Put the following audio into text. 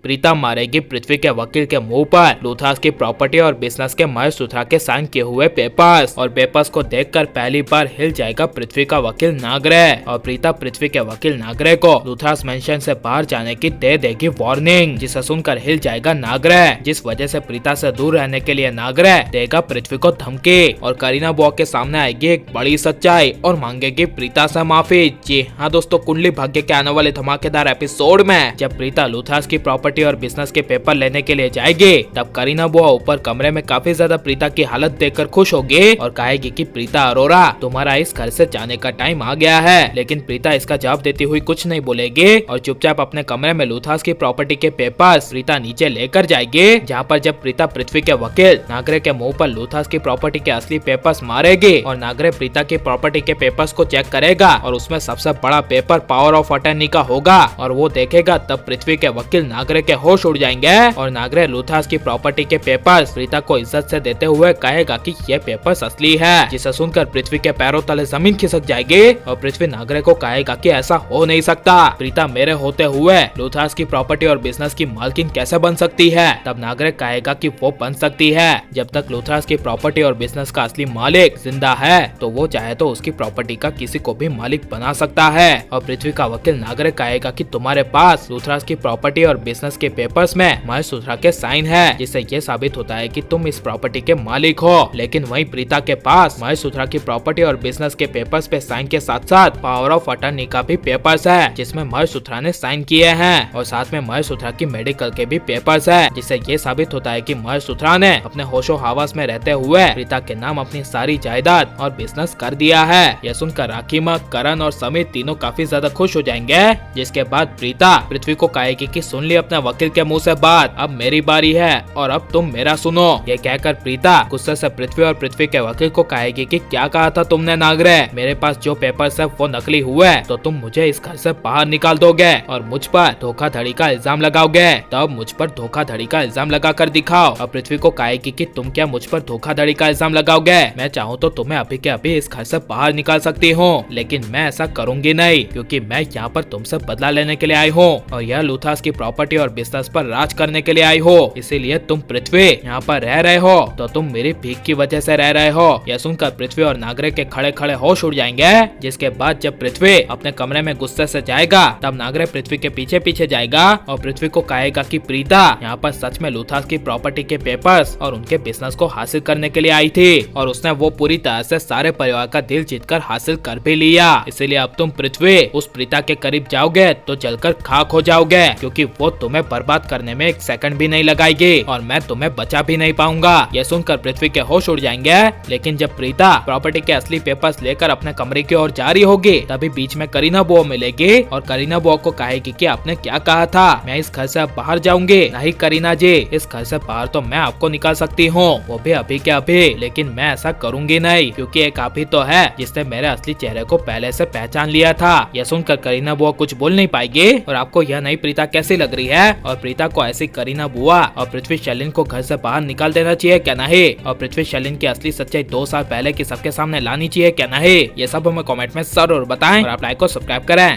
प्रीता मारेगी पृथ्वी के वकील के मुंह पर लुथास की प्रॉपर्टी और बिजनेस के महेश लूथरा के साइन किए हुए पेपर्स, और पेपर्स को देखकर पहली बार हिल जाएगा पृथ्वी का वकील नागरे, और प्रीता पृथ्वी के वकील नागरे को लुथास मेंशन से बाहर जाने की दे देगी वार्निंग, जिसे सुनकर हिल जाएगा नागरे, जिस वजह से प्रीता से दूर रहने के लिए नागरे देगा पृथ्वी को धमकी, और करीना बुआ के सामने आएगी एक बड़ी सच्चाई और मांगेगी प्रीता से माफी। जी हाँ दोस्तों, कुंडली भाग्य के आने वाले धमाकेदार एपिसोड में जब प्रीता लुथास की प्रॉपर्टी और बिजनेस के पेपर लेने के लिए जाएगी, तब करीना बुआ ऊपर कमरे में काफी ज्यादा प्रीता की हालत देखकर खुश होगी और कहेगी कि प्रीता अरोरा, तुम्हारा इस घर से जाने का टाइम आ गया है। लेकिन प्रीता इसका जवाब देती हुई कुछ नहीं बोलेगी और चुपचाप अपने कमरे में लुथास की प्रॉपर्टी के पेपर्स प्रीता नीचे लेकर जाएगी, जहाँ पर जब प्रीता पृथ्वी के वकील नागरे के मुंह पर लुथास की प्रॉपर्टी के असली पेपर्स मारेगी और नागरे प्रीता की प्रॉपर्टी के पेपर्स को चेक करेगा और उसमें सबसे बड़ा पेपर पावर ऑफ अटर्नी का होगा और वो देखेगा, तब पृथ्वी के वकील नागरे के होश उड़ जाएंगे और नागरे लुथास की प्रॉपर्टी के पेपर्स प्रीता को इज्जत से देते हुए कहेगा कि ये पेपर्स असली है, जिसे सुनकर पृथ्वी के पैरों तले जमीन खिसक जाएगी और पृथ्वी नागरे को कहेगा कि ऐसा हो नहीं सकता, प्रीता मेरे होते हुए लुथास की प्रॉपर्टी और बिजनेस की मालकिन कैसे बन सकती है। तब नागरे कहेगा कि वो बन सकती है, जब तक लुथास की प्रॉपर्टी और बिजनेस का असली मालिक जिंदा है तो वो चाहे तो उसकी प्रॉपर्टी का किसी को भी मालिक बना सकता है। और पृथ्वी का वकील नागरे कहेगा कि तुम्हारे पास लुथरास की प्रॉपर्टी और बिजनेस के पेपर्स में महेश लूथरा के साइन है, जिससे ये साबित होता है कि तुम इस प्रॉपर्टी के मालिक हो। लेकिन वहीं प्रीता के पास महेश लूथरा की प्रॉपर्टी और बिजनेस के पेपर्स पे साइन के साथ साथ पावर ऑफ अटर्नी का भी पेपर्स है, जिसमें महेश लूथरा ने साइन किए हैं, और साथ में महेश लूथरा की मेडिकल के भी पेपर्स है, जिससे ये साबित होता है कि महेश लूथरा ने अपने होशो हवास में रहते हुए प्रीता के नाम अपनी सारी जायदाद और बिजनेस कर दिया है। यह सुनकर राखीमा, करण और समीर तीनों काफी ज्यादा खुश हो जाएंगे, जिसके बाद प्रीता पृथ्वी को कहेगी कि सुन ली अपने वकील के मुंह से बात, अब मेरी बारी है और अब तुम मेरा सुनो। ये कहकर प्रीता गुस्से से पृथ्वी और पृथ्वी के वकील को कहेगी कि क्या कहा था तुमने नागरे, मेरे पास जो पेपर्स है वो नकली हुए तो तुम मुझे इस घर से बाहर निकाल दोगे और मुझ पर धोखाधड़ी का इल्जाम लगाओगे, तब मुझ पर धोखाधड़ी का इल्जाम लगा कर दिखाओ। और पृथ्वी को कहेगी कि तुम क्या मुझ पर धोखाधड़ी का इल्जाम लगाओगे, मैं चाहूँ तो तुम्हें अभी के अभी इस घर से बाहर निकाल सकती हूँ, लेकिन मैं ऐसा करूंगी नहीं, क्योंकि मैं यहाँ पर तुमसे बदला लेने के लिए आई हूँ और यह लुथास की प्रॉपर्टी और बिजनेस पर राज करने के लिए आई हो, इसीलिए तुम पृथ्वी यहाँ पर रह रहे हो तो तुम मेरी भीख की वजह से रह रहे हो। यह सुनकर पृथ्वी और नागरे के खड़े खड़े होश उड़ जाएंगे, जिसके बाद जब पृथ्वी अपने कमरे में गुस्से से जाएगा, तब नागरे पृथ्वी के पीछे पीछे जाएगा और पृथ्वी को कहेगा कि प्रीता यहाँ पर सच में लुथास की प्रॉपर्टी के पेपर्स और उनके बिजनेस को हासिल करने के लिए आई थी और उसने वो पूरी तरह से सारे परिवार का दिल जीतकर हासिल कर भी लिया, इसीलिए अब तुम पृथ्वी उस प्रीता के करीब जाओगे तो जलकर खाक हो जाओगे, क्योंकि वो तुम्हें बर्बाद करने में एक सेकंड भी नहीं लगाएगी और मैं तुम्हें बचा भी नहीं पाऊंगा। यह सुनकर पृथ्वी के होश उड़ जाएंगे, लेकिन जब प्रीता प्रॉपर्टी के असली पेपर्स लेकर अपने कमरे की ओर जा रही होगी, तभी बीच में करीना बुआ मिलेगी और करीना बुआ को कहेगी कि आपने क्या कहा था, मैं इस घर से अब बाहर जाऊंगी। नहीं करीना जी, इस घर से बाहर तो मैं आपको निकाल सकती हूँ, वो भी अभी के अभी, लेकिन मैं ऐसा करूंगी नहीं, क्योंकि एक आप ही तो है जिसने मेरे असली चेहरे को पहले से पहचान लिया था। यह सुनकर करीना बुआ कुछ बोल नहीं पाएगी। और आपको यह नई प्रीता कैसी लग रही है, और प्रीता को ऐसी करीना बुआ और पृथ्वी शैलिन को घर से बाहर निकाल देना चाहिए क्या नहीं, और पृथ्वी शैलिन की असली सच्चाई 2 साल पहले की सबके सामने लानी चाहिए क्या नहीं, ये सब हमें कमेंट में जरूर बताएं और आप लाइक और सब्सक्राइब करें।